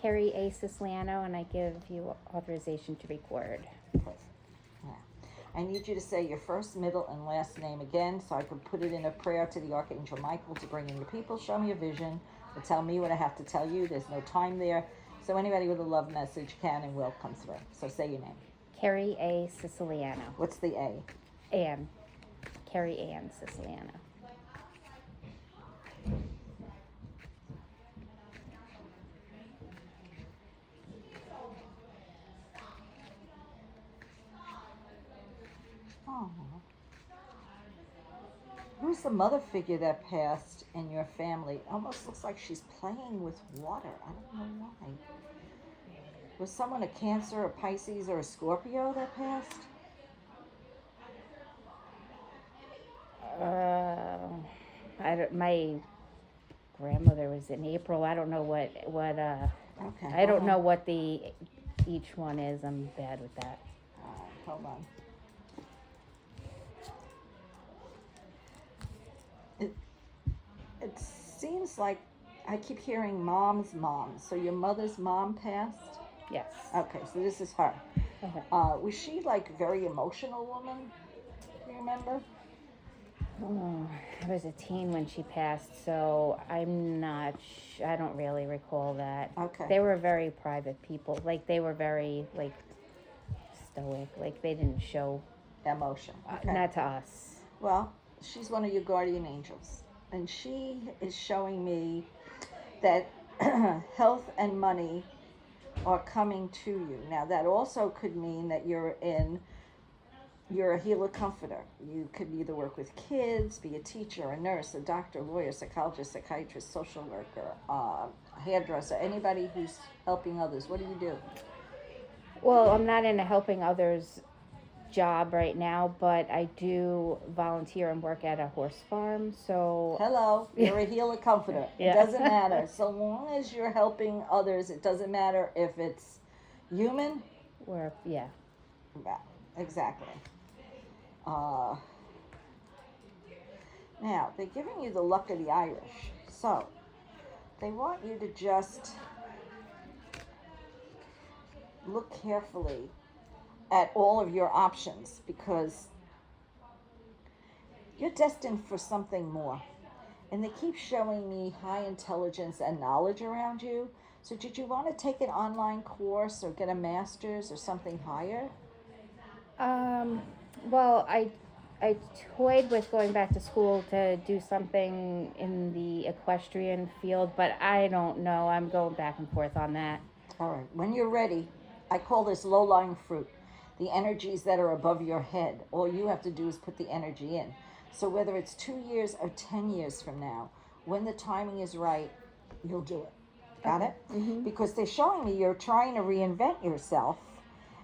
Carrie A. Siciliano, and I give you authorization to record. Okay. Yeah. I need you to say your first, middle, and last name again so I can put it in a prayer to the Archangel Michael to bring in the people. Show me a vision, but tell me what I have to tell you. There's no time there. So anybody with a love message can and will come through. So say your name. Carrie A. Siciliano. What's the A? Ann. Carrie Ann Siciliano. Oh. Who's the mother figure that passed in your family? Almost looks like she's playing with water. I don't know why. Was someone a Cancer, a Pisces, or a Scorpio that passed? My grandmother was in April. I don't know what Okay. I don't know what each one is. I'm bad with that. Hold on. It seems like I keep hearing mom's mom. So your mother's mom passed? Yes. Okay, so this is her. Okay. Was she like very emotional woman? Do you remember? Oh, I was a teen when she passed, so I'm not. I don't really recall that. Okay. They were very private people. Like they were very stoic. Like they didn't show Emotion. Okay. not to us. Well, she's one of your guardian angels, and she is showing me that health and money are coming to you. Now, that also could mean that you're a healer comforter. You could either work with kids, be a teacher, a nurse, a doctor, lawyer, psychologist, psychiatrist, social worker, hairdresser, anybody who's helping others. What do you do? Well, I'm not in a helping others job right now, but I do volunteer and work at a horse farm. So hello, you're a healer comforter. Yeah. It doesn't matter. So long as you're helping others, it doesn't matter if it's human. Yeah, exactly. Now, they're giving you the luck of the Irish. So, they want you to just look carefully at all of your options because you're destined for something more. And they keep showing me high intelligence and knowledge around you. So, did you want to take an online course or get a master's or something higher? Well, I toyed with going back to school to do something in the equestrian field, but I don't know. I'm going back and forth on that. All right. When you're ready, I call this low-lying fruit. The energies that are above your head. All you have to do is put the energy in. So whether it's 2 years or 10 years from now, when the timing is right, you'll do it. Got it? Mm-hmm. Because they're showing me you're trying to reinvent yourself.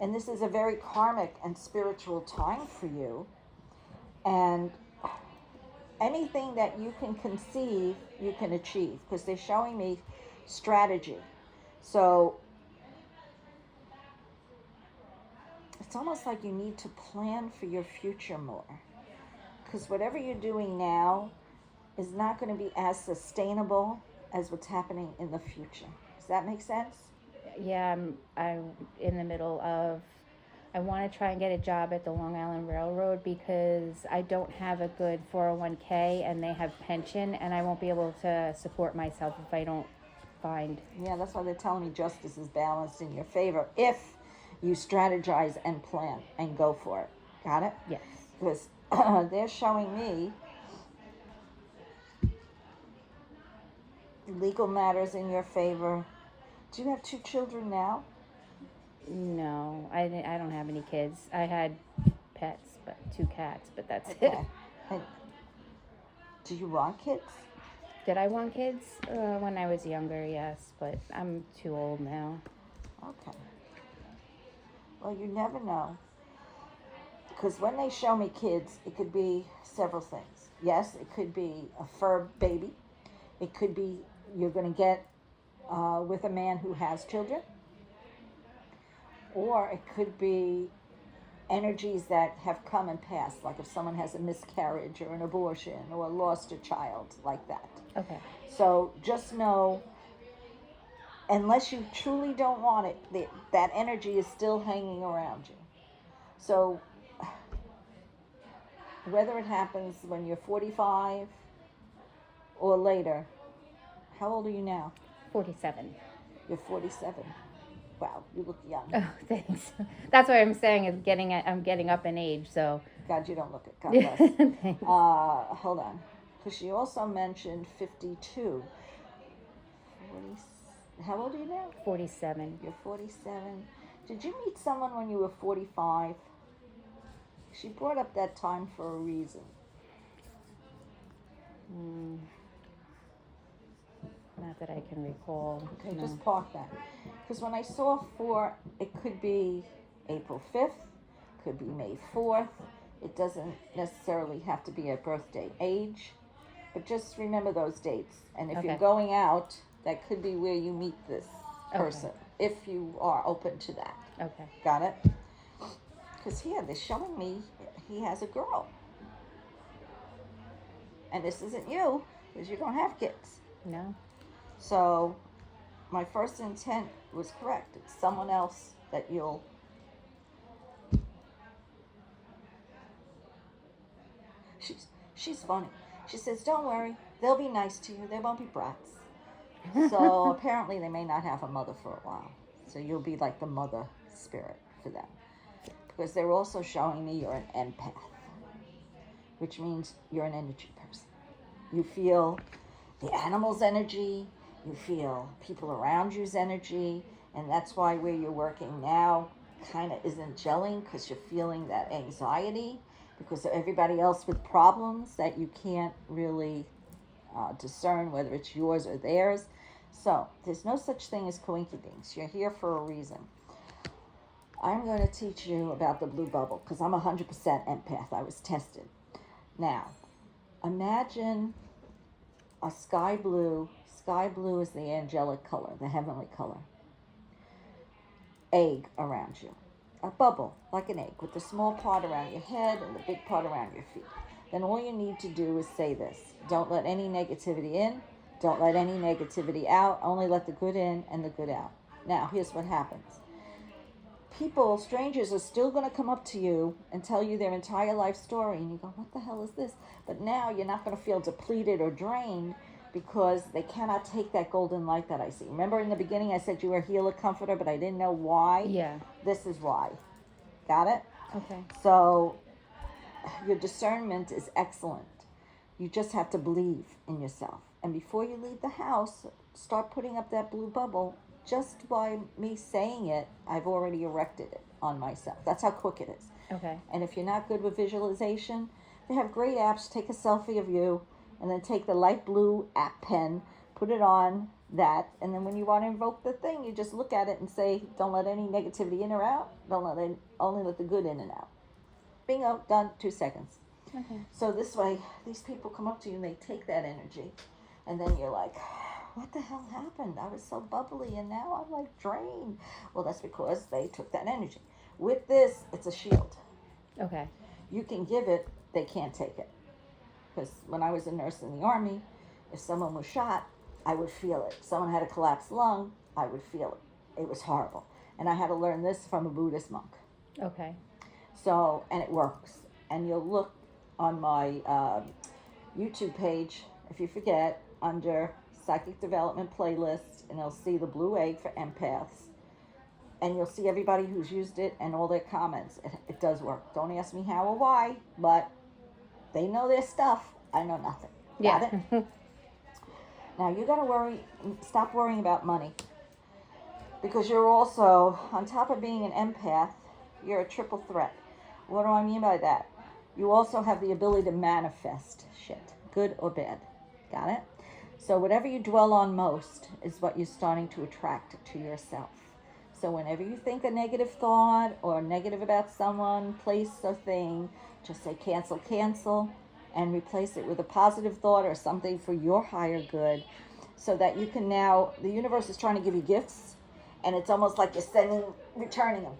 And this is a very karmic and spiritual time for you. And anything that you can conceive, you can achieve. Because they're showing me strategy. So it's almost like you need to plan for your future more. Because whatever you're doing now is not going to be as sustainable as what's happening in the future. Does that make sense? Yeah, I'm in the middle of, I want to try and get a job at the Long Island Railroad because I don't have a good 401k and they have pension and I won't be able to support myself if I don't find. Yeah, that's why they're telling me justice is balanced in your favor if you strategize and plan and go for it. Got it? Yes. Because they're showing me legal matters in your favor. Do you have 2 children now? No, I don't have any kids. I had pets, but 2 cats, but that's it. Okay. And do you want kids? Did I want kids? When I was younger, yes, but I'm too old now. Okay. Well, you never know. Because when they show me kids, it could be several things. Yes, it could be a fur baby. It could be you're going to get with a man who has children. Or it could be energies that have come and passed, like if someone has a miscarriage or an abortion or lost a child, like that. Okay. So just know unless you truly don't want it, that energy is still hanging around you. So whether it happens when you're 45 or later, how old are you now? 47. You're 47. Wow, you look young. Oh, thanks. That's what I'm saying is I'm getting up in age, so. God, you don't look it. God bless. Thanks. Hold on. Because she also mentioned 52. 40, how old are you now? 47. You're 47. Did you meet someone when you were 45? She brought up that time for a reason. Not that I can recall. Okay, No. just park that. Because when I saw 4, it could be April 5th, could be May 4th. It doesn't necessarily have to be a birthday age, but just remember those dates. And if you're Okay. going out, that could be where you meet this Okay. person, if you are open to that. Okay. Got it? Because here, they're showing me he has a girl. And this isn't you, because you don't have kids. No. So my first intent was correct. It's someone else that you'll... She's funny. She says, don't worry, they'll be nice to you. They won't be brats. So apparently they may not have a mother for a while. So you'll be like the mother spirit for them. Because they're also showing me you're an empath, which means you're an energy person. You feel the animal's energy, you feel people around you's energy, and that's why where you're working now kind of isn't gelling, because you're feeling that anxiety because of everybody else with problems that you can't really discern whether it's yours or theirs. So there's no such thing as coincidence. You're here for a reason. I'm going to teach you about the blue bubble because I'm 100% empath. I was tested. Now, imagine a sky blue. Sky blue is the angelic color, the heavenly color. Egg around you. A bubble, like an egg, with the small part around your head and the big part around your feet. Then all you need to do is say this. Don't let any negativity in. Don't let any negativity out. Only let the good in and the good out. Now, here's what happens. People, strangers, are still going to come up to you and tell you their entire life story. And you go, what the hell is this? But now you're not going to feel depleted or drained because they cannot take that golden light that I see. Remember in the beginning I said you were a healer, comforter, but I didn't know why? Yeah. This is why. Got it? Okay. So your discernment is excellent. You just have to believe in yourself. And before you leave the house, start putting up that blue bubble. Just by me saying it, I've already erected it on myself. That's how quick it is. Okay. And if you're not good with visualization, they have great apps. Take a selfie of you and then take the light blue app pen, put it on that, and then when you want to invoke the thing, you just look at it and say, don't let any negativity in or out. Only let the good in and out. Bingo, done, 2 seconds. Okay. So this way, these people come up to you and they take that energy, and then you're like, what the hell happened? I was so bubbly and now I'm like drained. Well, that's because they took that energy. With this, it's a shield. Okay. You can give it, they can't take it. Because when I was a nurse in the Army, if someone was shot, I would feel it. Someone had a collapsed lung, I would feel it. It was horrible. And I had to learn this from a Buddhist monk. Okay. So, and it works. And you'll look on my YouTube page, if you forget, under Psychic Development Playlist, and you'll see the blue egg for empaths. And you'll see everybody who's used it and all their comments. It does work. Don't ask me how or why, but they know their stuff. I know nothing. Got it? Now, you got to stop worrying about money. Because you're also, on top of being an empath, you're a triple threat. What do I mean by that? You also have the ability to manifest shit, good or bad. Got it? So whatever you dwell on most is what you're starting to attract to yourself. So whenever you think a negative thought or negative about someone, place, or thing, just say cancel, cancel, and replace it with a positive thought or something for your higher good, so that you can now, the universe is trying to give you gifts, and it's almost like you're returning them.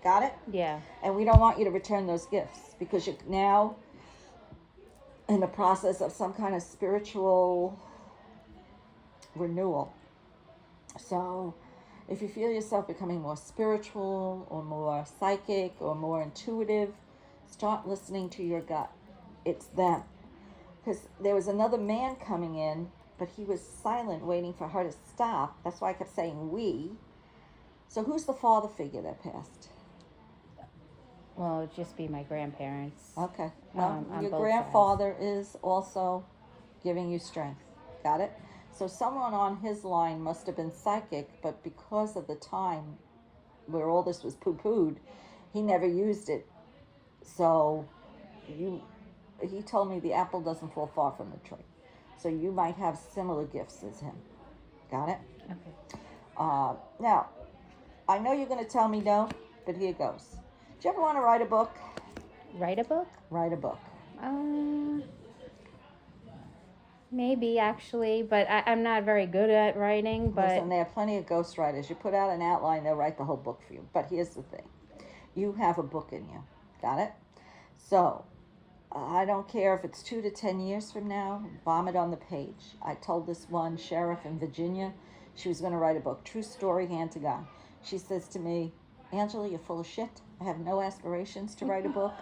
Got it? Yeah. And we don't want you to return those gifts because you're now in the process of some kind of spiritual renewal. So if you feel yourself becoming more spiritual or more psychic or more intuitive, start listening to your gut. It's them. Because there was another man coming in, but he was silent, waiting for her to stop. That's why I kept saying we. So who's the father figure that passed? Well, it'd just be my grandparents. Okay. Well, On your both grandfather is also giving you strength. Got it? So someone on his line must have been psychic, but because of the time where all this was poo-pooed, he never used it. So he told me the apple doesn't fall far from the tree. So you might have similar gifts as him. Got it? Okay. Now, I know you're going to tell me no, but here goes. Do you ever want to write a book? Write a book? Write a book. Maybe actually, but I'm not very good at writing. But Listen, there are plenty of ghostwriters. You put out an outline, they'll write the whole book for you. But here's the thing. You have a book in you. Got it? So, I don't care if it's 2 to 10 years from now, vomit on the page. I told this one sheriff in Virginia she was going to write a book. True story, hand to God. She says to me, Angela, you're full of shit. I have no aspirations to write a book.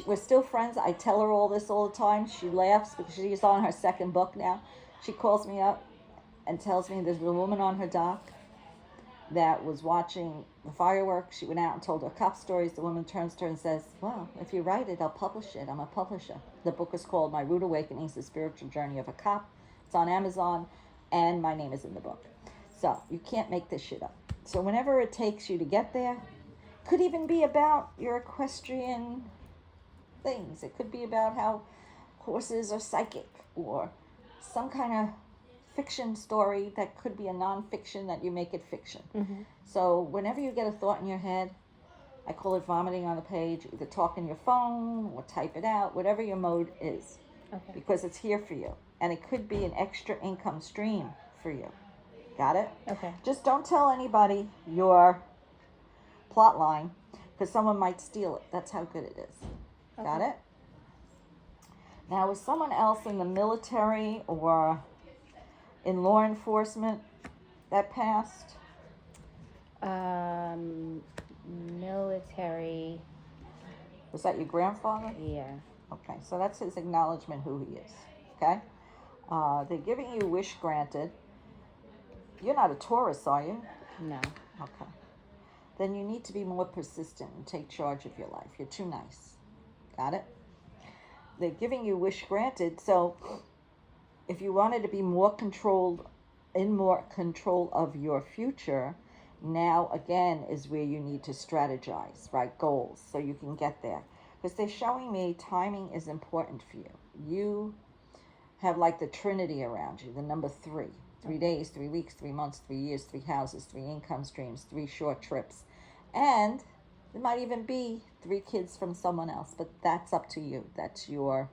We're still friends. I tell her all this all the time. She laughs because she's on her second book now. She calls me up and tells me there's a woman on her dock that was watching the fireworks. She went out and told her cop stories. The woman turns to her and says, well, if you write it, I'll publish it. I'm a publisher. The book is called My Rude Awakenings, The Spiritual Journey of a Cop. It's on Amazon, and my name is in the book. So you can't make this shit up. So whenever it takes you to get there, could even be about your equestrian things. It could be about how horses are psychic, or some kind of fiction story that could be a non-fiction that you make it fiction. Mm-hmm. So whenever you get a thought in your head, I call it vomiting on the page. Either talk in your phone or type it out, whatever your mode is, Okay. because it's here for you. And it could be an extra income stream for you. Got it? Okay. Just don't tell anybody your plot line, because someone might steal it. That's how good it is. Okay. Got it? Now, was someone else in the military or in law enforcement that passed? Military. Was that your grandfather? Yeah. Okay, so that's his acknowledgement who he is. Okay? They're giving you wish granted. You're not a Taurus, are you? No. Okay. Then you need to be more persistent and take charge of your life. You're too nice. Got it? They're giving you wish granted, so if you wanted to be more controlled, in more control of your future, now again is where you need to strategize, right? Goals, so you can get there. Because they're showing me timing is important for you. You have like the Trinity around you, the number 3. 3 days, 3 weeks, 3 months, 3 years, 3 houses, 3 income streams, 3 short trips. And there might even be 3 kids from someone else, but that's up to you. That's your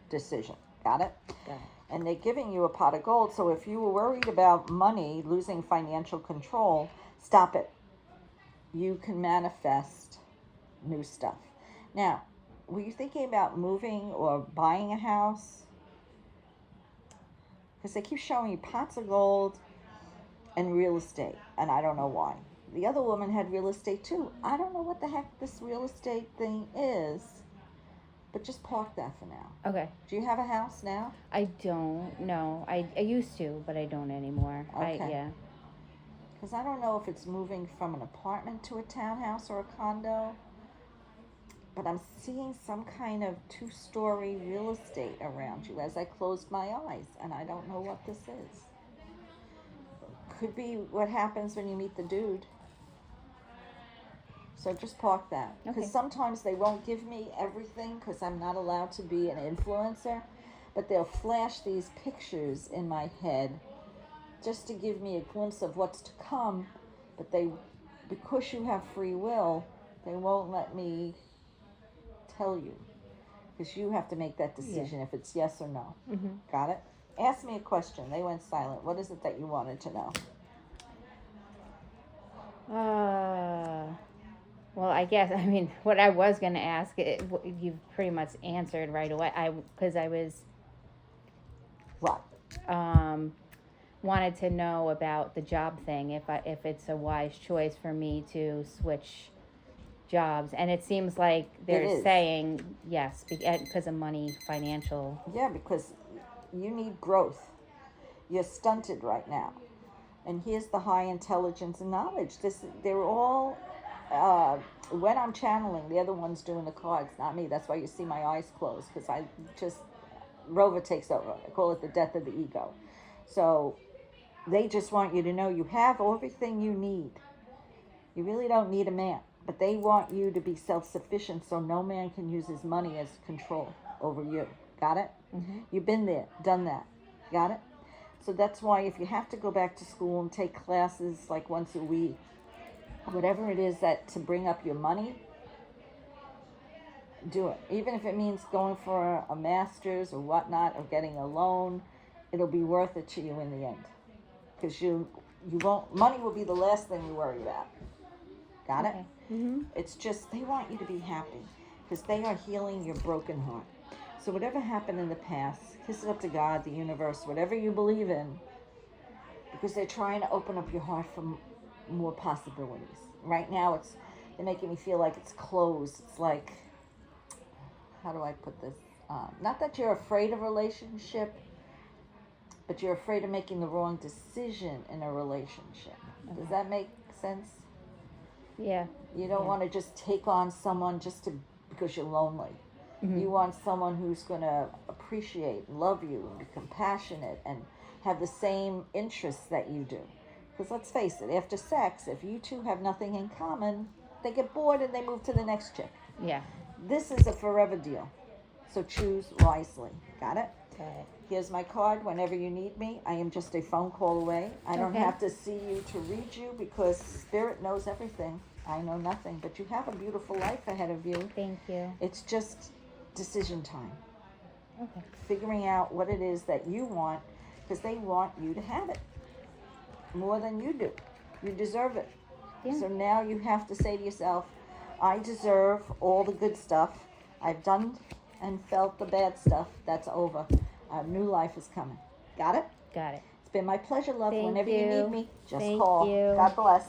decision. Got it? Got it. And they're giving you a pot of gold. So if you were worried about money, losing financial control, stop it. You can manifest new stuff. Now, were you thinking about moving or buying a house? Because they keep showing you pots of gold and real estate, and I don't know why. The other woman had real estate too. I don't know what the heck this real estate thing is, but just park that for now. Okay. Do you have a house now? I don't know. I used to, but I don't anymore. Okay. Yeah. Because I don't know if it's moving from an apartment to a townhouse or a condo, but I'm seeing some kind of 2-story real estate around you as I closed my eyes, and I don't know what this is. Could be what happens when you meet the dude. So just park that. Because Okay. sometimes they won't give me everything because I'm not allowed to be an influencer, but they'll flash these pictures in my head just to give me a glimpse of what's to come, but because you have free will, they won't let me tell you, because you have to make that decision if it's yes or no. Mm-hmm. Got it? Ask me a question. They went silent. What is it that you wanted to know? Well, I guess, I mean, what I was going to ask, you've pretty much answered right away. Because I was, What? wanted to know about the job thing, if it's a wise choice for me to switch jobs. And it seems like they're is. saying yes because of money, financial. Yeah, because you need growth. You're stunted right now. And here's the high intelligence and knowledge. They're all, when I'm channeling, the other one's doing the cards, not me. That's why you see my eyes closed, because I just, Rover takes over. I call it the death of the ego. So they just want you to know you have everything you need. You really don't need a man, but they want you to be self-sufficient so no man can use his money as control over you. Got it? Mm-hmm. You've been there, done that. Got it? So that's why if you have to go back to school and take classes like once a week, whatever it is that to bring up your money, do it. Even if it means going for a master's or whatnot, or getting a loan, it'll be worth it to you in the end. Because you won't, money will be the last thing you worry about. Got it? Mm-hmm. It's just they want you to be happy because they are healing your broken heart. So whatever happened in the past, kiss it up to God, the universe, whatever you believe in, because they're trying to open up your heart for more possibilities. Right now, they're making me feel like it's closed. It's like, how do I put this? Not that you're afraid of a relationship, but you're afraid of making the wrong decision in a relationship. Does that make sense? Yeah. You don't want to just take on someone because you're lonely. Mm-hmm. You want someone who's going to appreciate, love you, and be compassionate, and have the same interests that you do. Because let's face it, after sex, if you two have nothing in common, they get bored and they move to the next chick. Yeah. This is a forever deal. So choose wisely. Got it? Got it. Here's my card. Whenever you need me, I am just a phone call away. I don't have to see you to read you because Spirit knows everything. I know nothing, but you have a beautiful life ahead of you. Thank you. It's just decision time. Okay. Figuring out what it is that you want, because they want you to have it more than you do. You deserve it. Yeah. So now you have to say to yourself, I deserve all the good stuff. I've done and felt the bad stuff. That's over. A new life is coming. Got it? Got it. It's been my pleasure, love. Thank Whenever you need me, just Thank call. You. God bless.